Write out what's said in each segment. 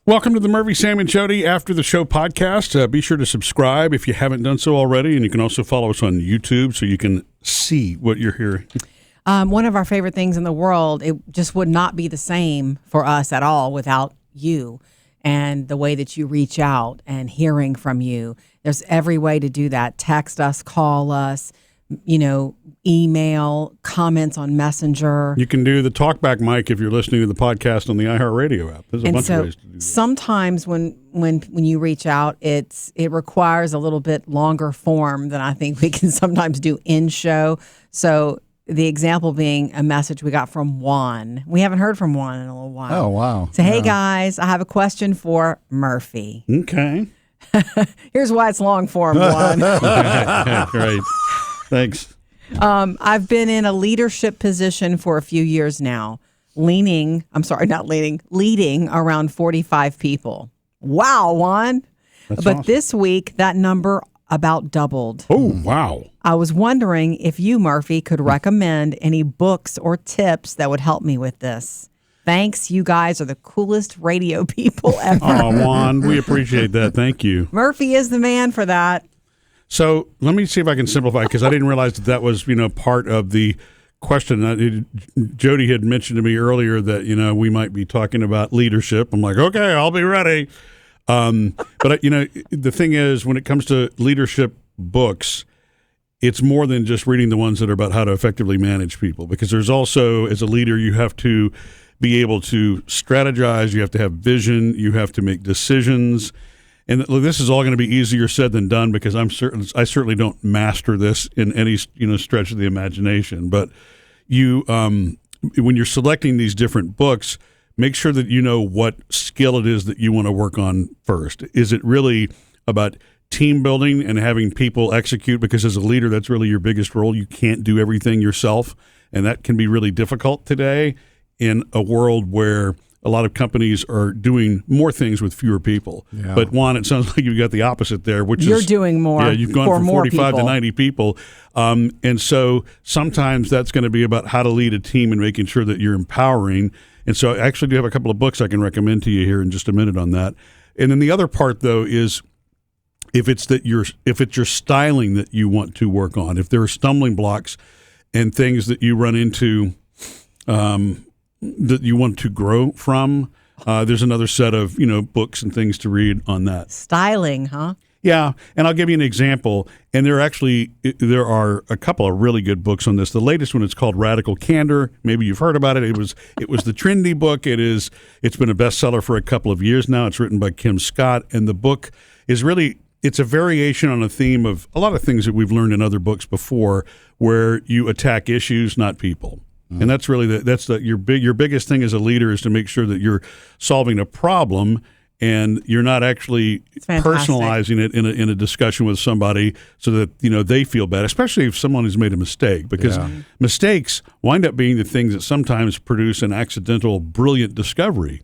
Welcome to the Murphy, Sam, and Jodi After the Show podcast. Be sure to subscribe if you haven't done so already, and you can also follow us on YouTube so you can see what you're hearing. One of our favorite things in the world, it just would not be the same for us at all without you and the way that you reach out and hearing from you. There's every way to do that. Text us, call us, email, comments on Messenger. You can do the talkback mic if you're listening to the podcast on the iHeartRadio app. There's a bunch of ways to do that. Sometimes when you reach out, it requires a little bit longer form than I think we can sometimes do in show. So the example being a message we got from Juan. We haven't heard from Juan in a little while. Oh, wow. So, hey, guys, I have a question for Murphy. Okay. Here's why it's long form, Juan. Great. Thanks. I've been in a leadership position for a few years now, leading around 45 people. Wow, Juan. That's but awesome. This week, that number about doubled. Oh, wow. I was wondering if you, Murphy, could recommend any books or tips that would help me with this. Thanks. You guys are the coolest radio people ever. Oh, Juan, we appreciate that. Thank you. Murphy is the man for that. So let me see if I can simplify, because I didn't realize that was, part of the question. Jodi had mentioned to me earlier that, we might be talking about leadership. I'm like, okay, I'll be ready. But, the thing is, when it comes to leadership books, it's more than just reading the ones that are about how to effectively manage people, because there's also, as a leader, you have to be able to strategize, you have to have vision, you have to make decisions. And this is all going to be easier said than done, because I certainly don't master this in any stretch of the imagination. But you, when you're selecting these different books, make sure that you know what skill it is that you want to work on first. Is it really about team building and having people execute? Because as a leader, that's really your biggest role. You can't do everything yourself, and that can be really difficult today in a world where a lot of companies are doing more things with fewer people. Yeah. But Juan, it sounds like you've got the opposite there, which you're doing more. Yeah, you've gone from 45 to 90 people. And so sometimes that's going to be about how to lead a team and making sure that you're empowering. And so I actually do have a couple of books I can recommend to you here in just a minute on that. And then the other part, though, is if it's your styling that you want to work on, if there are stumbling blocks and things that you run into that you want to grow from, there's another set of books and things to read on that. Styling, huh? Yeah, and I'll give you an example. And there are a couple of really good books on this. The latest one is called Radical Candor. Maybe you've heard about it. It was the trendy book. It's been a bestseller for a couple of years now. It's written by Kim Scott, and the book is really, it's a variation on a theme of a lot of things that we've learned in other books before, where you attack issues, not people. And that's really your biggest thing as a leader, is to make sure that you're solving a problem and you're not actually personalizing it in a discussion with somebody so that they feel bad, especially if someone has made a mistake, because mistakes wind up being the things that sometimes produce an accidental, brilliant discovery.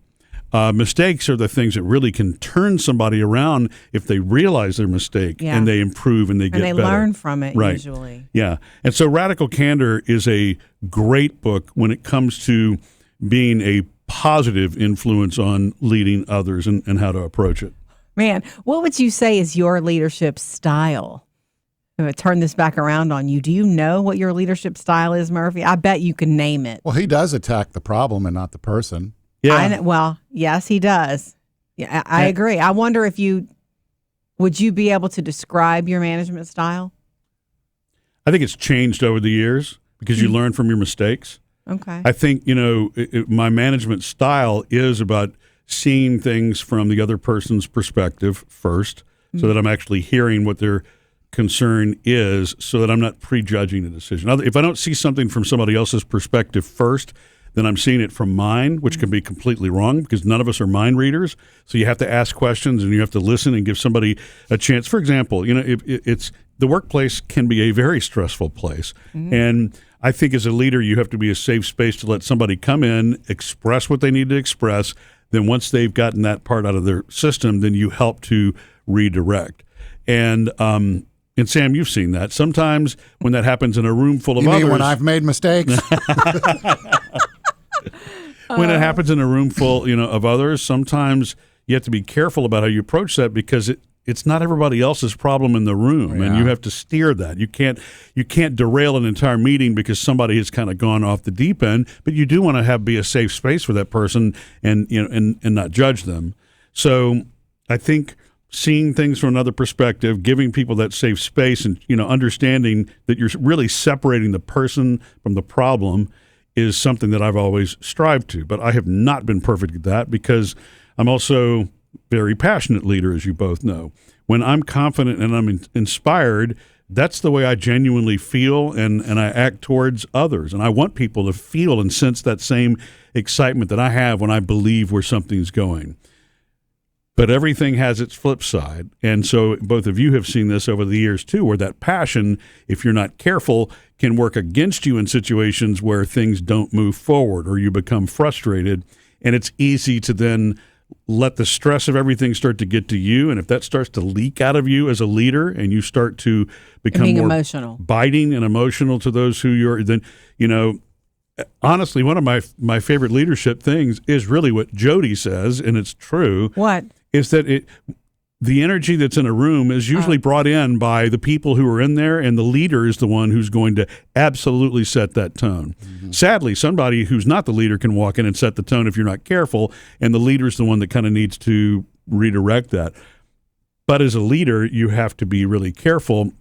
Mistakes are the things that really can turn somebody around if they realize their mistake and they improve and they get better. And they learn from it, right. Usually. Yeah. And so Radical Candor is a great book when it comes to being a positive influence on leading others and how to approach it. Man, what would you say is your leadership style? I'm going to turn this back around on you. Do you know what your leadership style is, Murphy? I bet you can name it. Well, he does attack the problem and not the person. Yeah. Well, yes, he does. Yeah, I agree. I wonder would you be able to describe your management style? I think it's changed over the years because you learn from your mistakes. Okay. I think, my management style is about seeing things from the other person's perspective first, so that I'm actually hearing what their concern is, so that I'm not prejudging the decision. If I don't see something from somebody else's perspective first, then I'm seeing it from mine, which can be completely wrong, because none of us are mind readers. So you have to ask questions and you have to listen and give somebody a chance. For example, it's the workplace can be a very stressful place. Mm-hmm. And I think as a leader, you have to be a safe space to let somebody come in, express what they need to express. Then once they've gotten that part out of their system, then you help to redirect. And Sam, you've seen that. Sometimes when that happens in a room full of others. You mean when I've made mistakes? When it happens in a room full, of others, sometimes you have to be careful about how you approach that, because it's not everybody else's problem in the room, and you have to steer that. You can't derail an entire meeting because somebody has kind of gone off the deep end, but you do want to be a safe space for that person, and and not judge them. So I think seeing things from another perspective, giving people that safe space, and understanding that you're really separating the person from the problem is something that I've always strived to. But I have not been perfect at that, because I'm also very passionate leader, as you both know. When I'm confident and I'm inspired, that's the way I genuinely feel, and I act towards others. And I want people to feel and sense that same excitement that I have when I believe where something's going. But everything has its flip side. And so both of you have seen this over the years too, where that passion, if you're not careful, can work against you in situations where things don't move forward or you become frustrated. And it's easy to then let the stress of everything start to get to you. And if that starts to leak out of you as a leader, and you start to become more emotional, biting and emotional to those who you're, then, honestly, one of my favorite leadership things is really what Jodi says, and it's true. What? Is that the energy that's in a room is usually brought in by the people who are in there, and the leader is the one who's going to absolutely set that tone. Mm-hmm. Sadly, somebody who's not the leader can walk in and set the tone if you're not careful, and the leader's the one that kind of needs to redirect that. But as a leader, you have to be really careful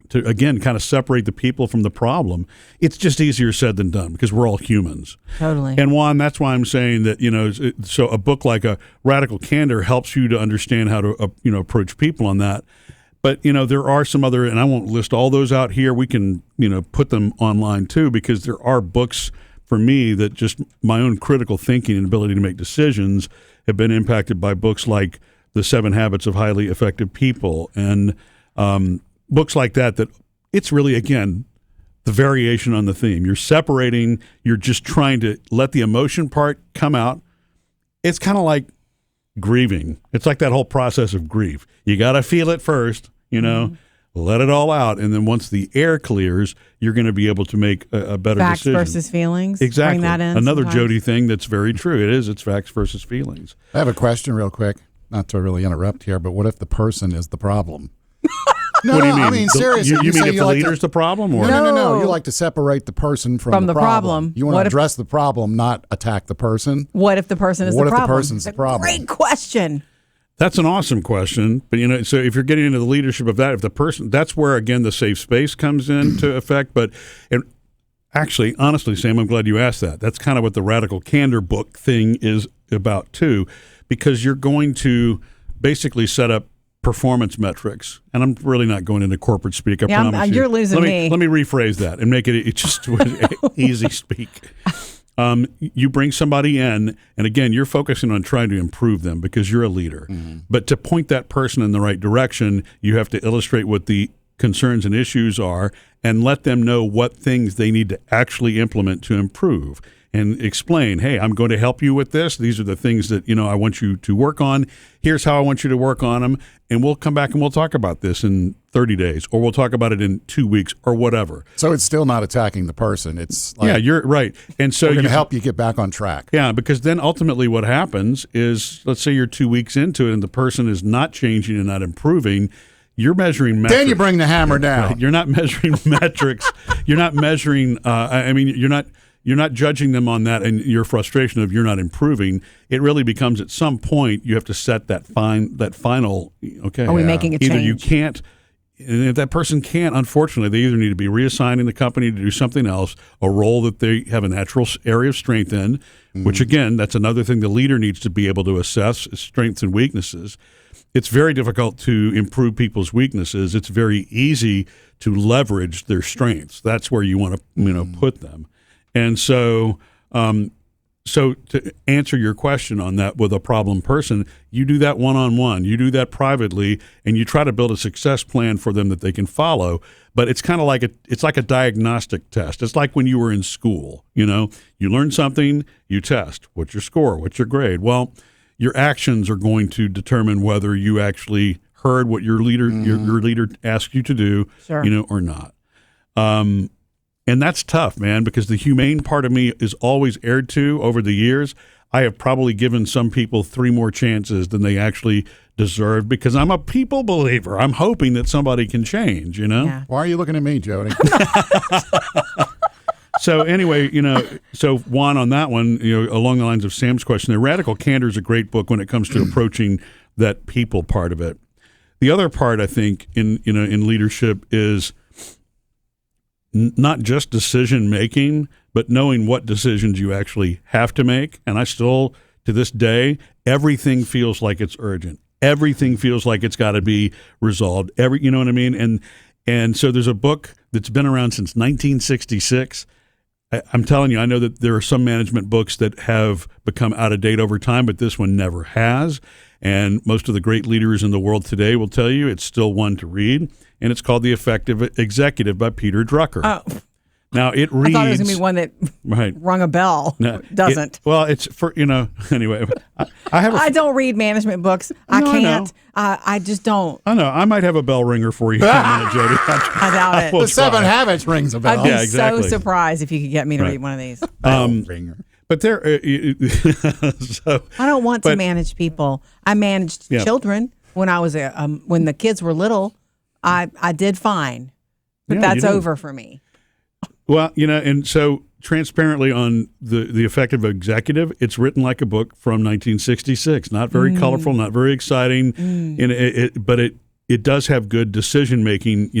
to, again, kind of separate the people from the problem. It's just easier said than done, because we're all humans. Totally. And Juan, that's why I'm saying that, so a book like a Radical Candor helps you to understand how to, approach people on that. But, there are some other, and I won't list all those out here. We can, put them online too, because there are books for me that just my own critical thinking and ability to make decisions have been impacted by books like The 7 Habits of Highly Effective People, and books like that it's really, again, the variation on the theme. You're separating, you're just trying to let the emotion part come out. It's kind of like grieving. It's like that whole process of grief. You got to feel it first, let it all out. And then once the air clears, you're going to be able to make a better facts decision. Facts versus feelings. Exactly. Bring that in Another sometimes. Jodi thing that's very true. It's facts versus feelings. I have a question real quick, not to really interrupt here, but what if the person is the problem? No, what do you mean? I mean, seriously. You mean say if the leader's the problem? Or? No. You like to separate the person from the problem. You want to address the problem, not attack the person. What if the person is the problem? What if the person's the problem? Great question. That's an awesome question. But, so if you're getting into the leadership of that, if the person, that's where, again, the safe space comes into effect. But actually, honestly, Sam, I'm glad you asked that. That's kind of what the Radical Candor book thing is about, too, because you're going to basically set up performance metrics. And I'm really not going into corporate speak, I promise you. You're losing me. Let me rephrase that and make it just easy speak. You bring somebody in, and again, you're focusing on trying to improve them because you're a leader. Mm-hmm. But to point that person in the right direction, you have to illustrate what the concerns and issues are and let them know what things they need to actually implement to improve. And explain, hey, I'm going to help you with this. These are the things that, I want you to work on. Here's how I want you to work on them. And we'll come back and we'll talk about this in 30 days, or we'll talk about it in 2 weeks, or whatever. So it's still not attacking the person. It's like, yeah, you're right. And so we're going to help you get back on track. Yeah, because then ultimately what happens is, let's say you're 2 weeks into it and the person is not changing and not improving. You're measuring metrics. Then you bring the hammer down. Right? You're not measuring metrics. You're not measuring, you're not judging them on that and your frustration of you're not improving. It really becomes, at some point, you have to set that final, okay. Are we making a change? Either you can't, and if that person can't, unfortunately, they either need to be reassigned in the company to do something else, a role that they have a natural area of strength in, which again, that's another thing the leader needs to be able to assess, is strengths and weaknesses. It's very difficult to improve people's weaknesses. It's very easy to leverage their strengths. That's where you want to, put them. And so to answer your question on that with a problem person, you do that one-on-one, you do that privately, and you try to build a success plan for them that they can follow. But it's kind of like it's like a diagnostic test. It's like when you were in school, you learn something, you test. What's your score? What's your grade? Well, your actions are going to determine whether you actually heard what your leader your leader asked you to do, sure. Or not. And that's tough, man, because the humane part of me is always erred to over the years. I have probably given some people 3 more chances than they actually deserved because I'm a people believer. I'm hoping that somebody can change, you know? Yeah. Why are you looking at me, Jody? So anyway, so Juan, on that one, along the lines of Sam's question, The Radical Candor is a great book when it comes to approaching that people part of it. The other part, I think, in leadership is not just decision making, but knowing what decisions you actually have to make. And I still, to this day, everything feels like it's urgent. Everything feels like it's got to be resolved. You know what I mean? And so there's a book that's been around since 1966. I'm telling you, I know that there are some management books that have become out of date over time, but this one never has. And most of the great leaders in the world today will tell you it's still one to read. And it's called The Effective Executive by Peter Drucker. Oh. Now, it reads... I thought it was going to be one that rung a bell. No, doesn't. It's for, anyway. I don't read management books. I can't. I just don't. I know. I might have a bell ringer for you in a minute, Jody. I doubt it. The 7 Habits rings a bell. I'd be so surprised if you could get me to read one of these. Ringer. But there... I don't want to manage people. I managed children when I was when the kids were little. I did fine. But that's over for me. Well, and so transparently on the Effective Executive, it's written like a book from 1966. Not very colorful, not very exciting, but it does have good decision making.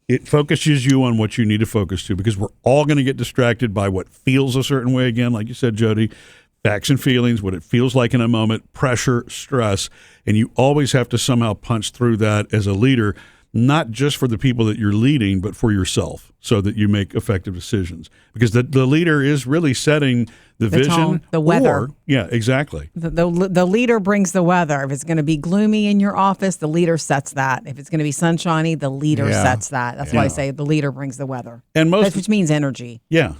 It focuses you on what you need to focus to because we're all going to get distracted by what feels a certain way again, like you said, Jody. Facts and feelings, what it feels like in a moment, pressure, stress, and you always have to somehow punch through that as a leader. Not just for the people that you're leading, but for yourself so that you make effective decisions. Because the leader is really setting the vision. Tone, the weather. Yeah, exactly. The leader brings the weather. If it's going to be gloomy in your office, the leader sets that. If it's going to be sunshiny, the leader sets that. That's why I say the leader brings the weather. And which means energy. Yeah.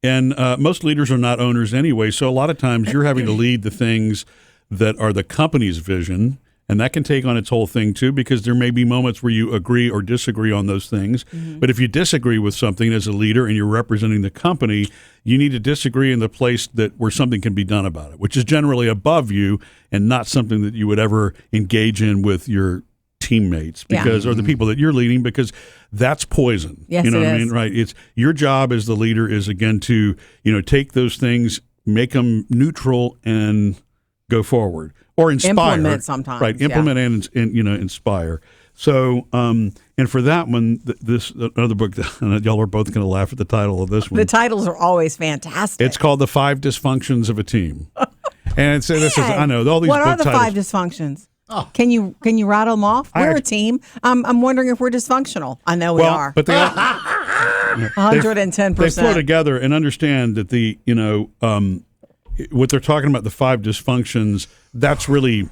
And most leaders are not owners anyway, so a lot of times you're having to lead the things that are the company's vision. And that can take on its whole thing, too, because there may be moments where you agree or disagree on those things. Mm-hmm. But if you disagree with something as a leader and you're representing the company, you need to disagree in the place where something can be done about it, which is generally above you and not something that you would ever engage in with your teammates or the people that you're leading, because that's poison. Yes, you know what I mean? Right. It's your job as the leader is, again, to take those things, make them neutral and go forward. Or inspire. Implement sometimes. Right, implement and inspire. So, and for that one, this another book, y'all are both going to laugh at the title of this one. The titles are always fantastic. It's called The 5 Dysfunctions of a Team. And I know, all these what book are the titles. 5 dysfunctions? Oh. Can you rattle them off? We're a team. I'm wondering if we're dysfunctional. I know we are. But they 110%. They flow together and understand that what they're talking about, the 5 dysfunctions, that's really,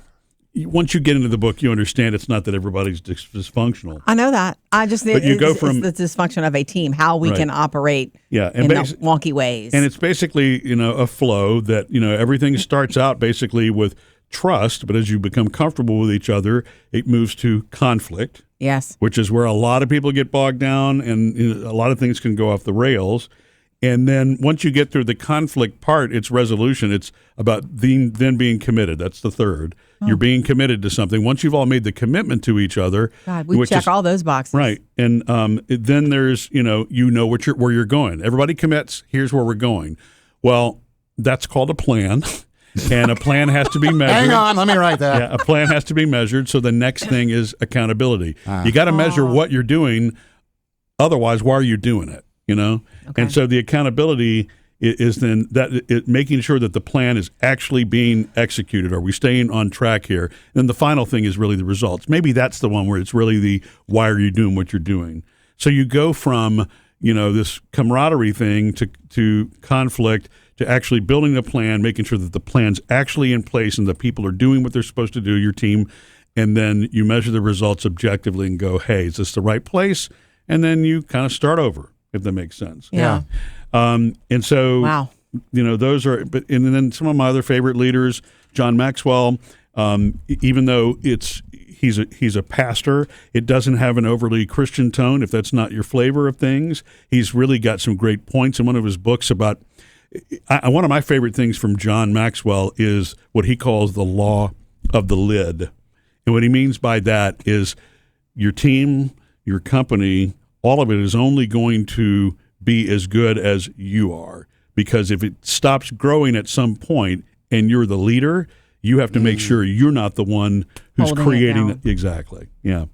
once you get into the book, you understand it's not that everybody's dysfunctional. I know that. It's the dysfunction of a team, how we can operate in the wonky ways. And it's basically, a flow that, everything starts out basically with trust, but as you become comfortable with each other, it moves to conflict. Yes. Which is where a lot of people get bogged down and a lot of things can go off the rails. And then once you get through the conflict part, it's resolution. It's about then being committed. That's the third. Oh. You're being committed to something. Once you've all made the commitment to each other. God, we check all those boxes. Right. And then there's, where you're going. Everybody commits. Here's where we're going. Well, that's called a plan. And a plan has to be measured. Hang on, let me write that. Yeah, a plan has to be measured. So the next thing is accountability. You got to measure what you're doing. Otherwise, why are you doing it? Okay. And so the accountability is then making sure that the plan is actually being executed. Are we staying on track here? And then the final thing is really the results. Maybe that's the one where it's really the why are you doing what you're doing? So you go from this camaraderie thing to conflict to actually building a plan, making sure that the plan's actually in place and the people are doing what they're supposed to do, your team, and then you measure the results objectively and go, hey, is this the right place? And then you kind of start over. If that makes sense. Yeah. And so, wow. Those are, and then some of my other favorite leaders, John Maxwell, even though he's a pastor. It doesn't have an overly Christian tone if that's not your flavor of things. He's really got some great points in one of his books about. One of my favorite things from John Maxwell is what he calls the law of the lid. And what he means by that is your team, your company, all of it is only going to be as good as you are. Because if it stops growing at some point and you're the leader, you have to make sure you're not the one who's Holding creating it. Exactly. Yeah.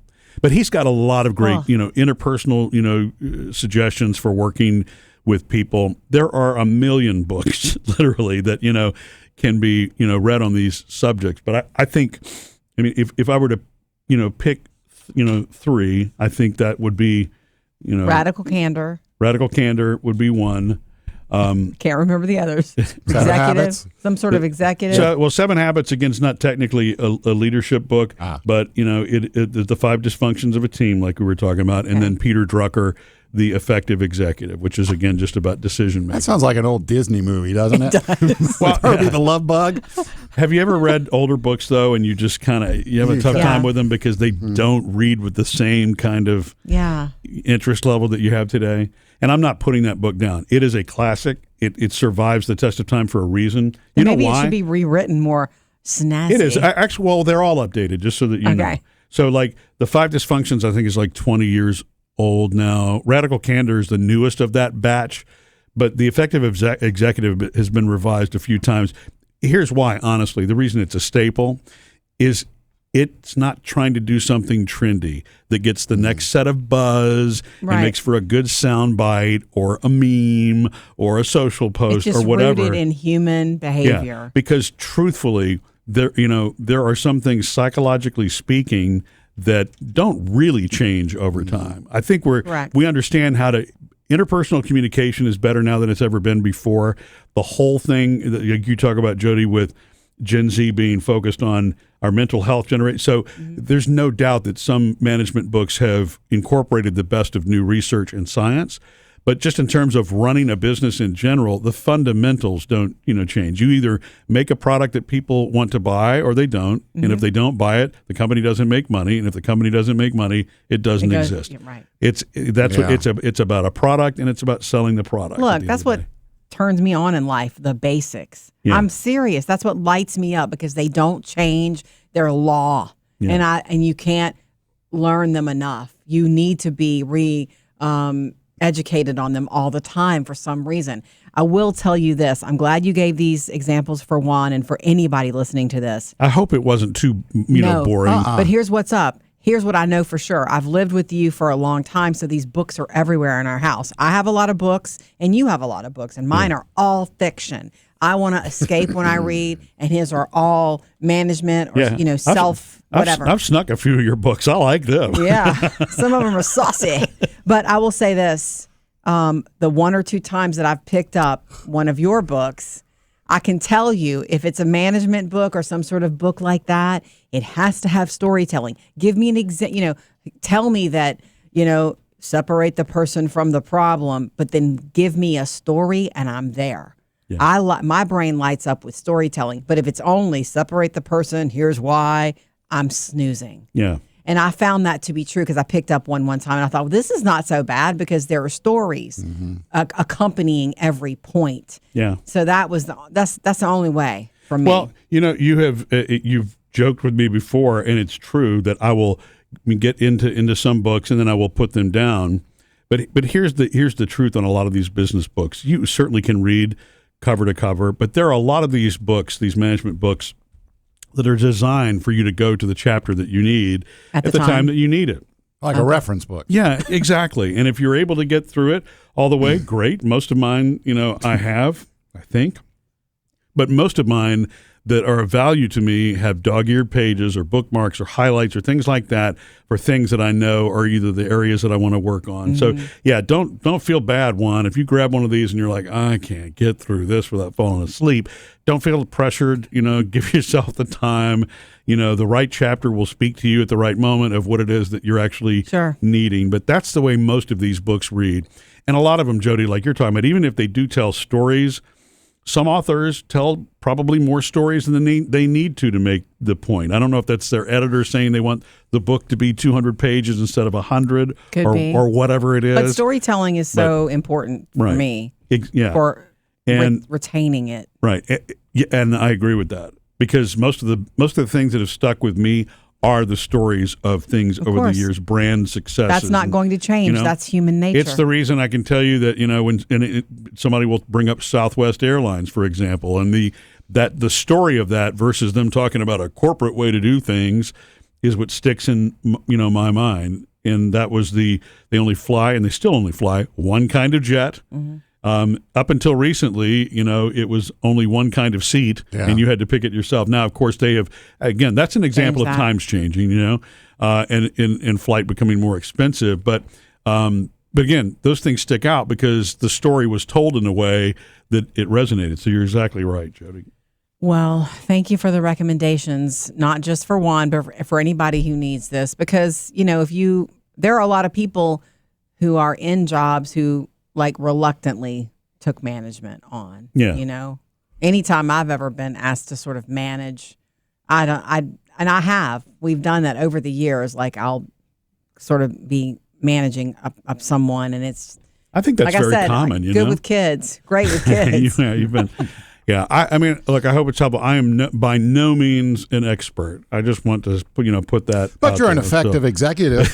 But he's got a lot of great, interpersonal, suggestions for working with people. There are a million books, literally, that, can be, read on these subjects. But I think, if I were to, pick, three, I think that would be, Radical Candor. Radical Candor would be one. Can't remember the others. Executive, Habits. some sort of executive. So, 7 Habits, again, is not technically a leadership book, but, the 5 Dysfunctions of a Team, like we were talking about, and then Peter Drucker, The Effective Executive, which is, again, just about decision making. That sounds like an old Disney movie, doesn't it? Well, Herbie the Love Bug. Have you ever read older books, though, and you just kind of you have a tough time with them because they don't read with the same kind of interest level that you have today? And I'm not putting that book down. It is a classic. It survives the test of time for a reason. You know maybe why? It should be rewritten more snazzy. It is. Actually, well, they're all updated, just so that you know. So, like, the 5 Dysfunctions, I think, is like 20 years old now. Radical Candor is the newest of that batch, but The Effective Executive has been revised a few times. Here's why, honestly. The reason it's a staple is it's not trying to do something trendy that gets the next set of buzz and makes for a good soundbite or a meme or a social post or whatever. It's just rooted in human behavior. Yeah, because truthfully, there are some things psychologically speaking that don't really change over time. I think we understand how to. Interpersonal communication is better now than it's ever been before. The whole thing that you talk about, Jodi, with Gen Z being focused on our mental health generation. So there's no doubt that some management books have incorporated the best of new research and science. But just in terms of running a business in general, the fundamentals don't, change. You either make a product that people want to buy or they don't. And if they don't buy it, the company doesn't make money. And if the company doesn't make money, it doesn't exist. Right. It's about a product and it's about selling the product. Look, that's what turns me on in life, the basics. Yeah. I'm serious. That's what lights me up because they don't change their law. Yeah. And you can't learn them enough. You need to be educated on them all the time for some reason. I will tell you this. I'm glad you gave these examples for Juan and for anybody listening to this. I hope it wasn't too boring. But here's what's up. Here's what I know for sure. I've lived with you for a long time, so these books are everywhere in our house. I have a lot of books, and you have a lot of books, and mine are all fiction. I want to escape when I read, and his are all management or whatever. I've snuck a few of your books. I like them. Yeah, some of them are saucy. But I will say this: the 1 or 2 times that I've picked up one of your books, I can tell you if it's a management book or some sort of book like that, it has to have storytelling. Give me an example. Tell me that separate the person from the problem, but then give me a story, and I'm there. Yeah. My brain lights up with storytelling, but if it's only separate the person, here's why, I'm snoozing. Yeah. And I found that to be true because I picked up one time and I thought, well, this is not so bad because there are stories accompanying every point. Yeah. So that's the only way for me. Well, you've joked with me before, and it's true that I will get into some books and then I will put them down. But here's the truth on a lot of these business books. You certainly can read cover to cover, but there are a lot of these books, these management books, that are designed for you to go to the chapter that you need at the time that you need it. Like a reference book. Yeah, exactly. And if you're able to get through it all the way, great. Most of mine, I think. But most of mine that are of value to me have dog-eared pages or bookmarks or highlights or things like that for things that I know are either the areas that I want to work on. So, yeah, don't feel bad, Juan. If you grab one of these and you're like, I can't get through this without falling asleep, don't feel pressured. Give yourself the time. The right chapter will speak to you at the right moment of what it is that you're actually needing. But that's the way most of these books read. And a lot of them, Jodi, like you're talking about, even if they do tell stories, some authors tell probably more stories than they need to make the point. I don't know if that's their editor saying they want the book to be 200 pages instead of 100 or whatever it is. But storytelling is so important for me for retaining it. Right. And I agree with that, because most of the things that have stuck with me are the stories of things over the years, brand successes. That's not going to change. That's human nature. It's the reason I can tell you that, when somebody will bring up Southwest Airlines, for example, and the story of that versus them talking about a corporate way to do things is what sticks in my mind. And that was they only fly, and they still only fly, one kind of jet. Mm-hmm. Up until recently, it was only one kind of seat, and you had to pick it yourself. Now, of course, they have, again, that's an example of times changing, and in flight becoming more expensive. But again, those things stick out because the story was told in a way that it resonated. So you're exactly right, Jodi. Well, thank you for the recommendations, not just for Juan, but for anybody who needs this. Because, there are a lot of people who are in jobs who reluctantly took management on. Yeah. Anytime I've ever been asked to sort of manage, we've done that over the years. I'll sort of be managing up someone, and it's, I think that's very common. Good with kids, great with kids. You've been. Yeah, I mean, look, I hope it's helpful. I am by no means an expert. I just want to, put that. But you're an effective executive.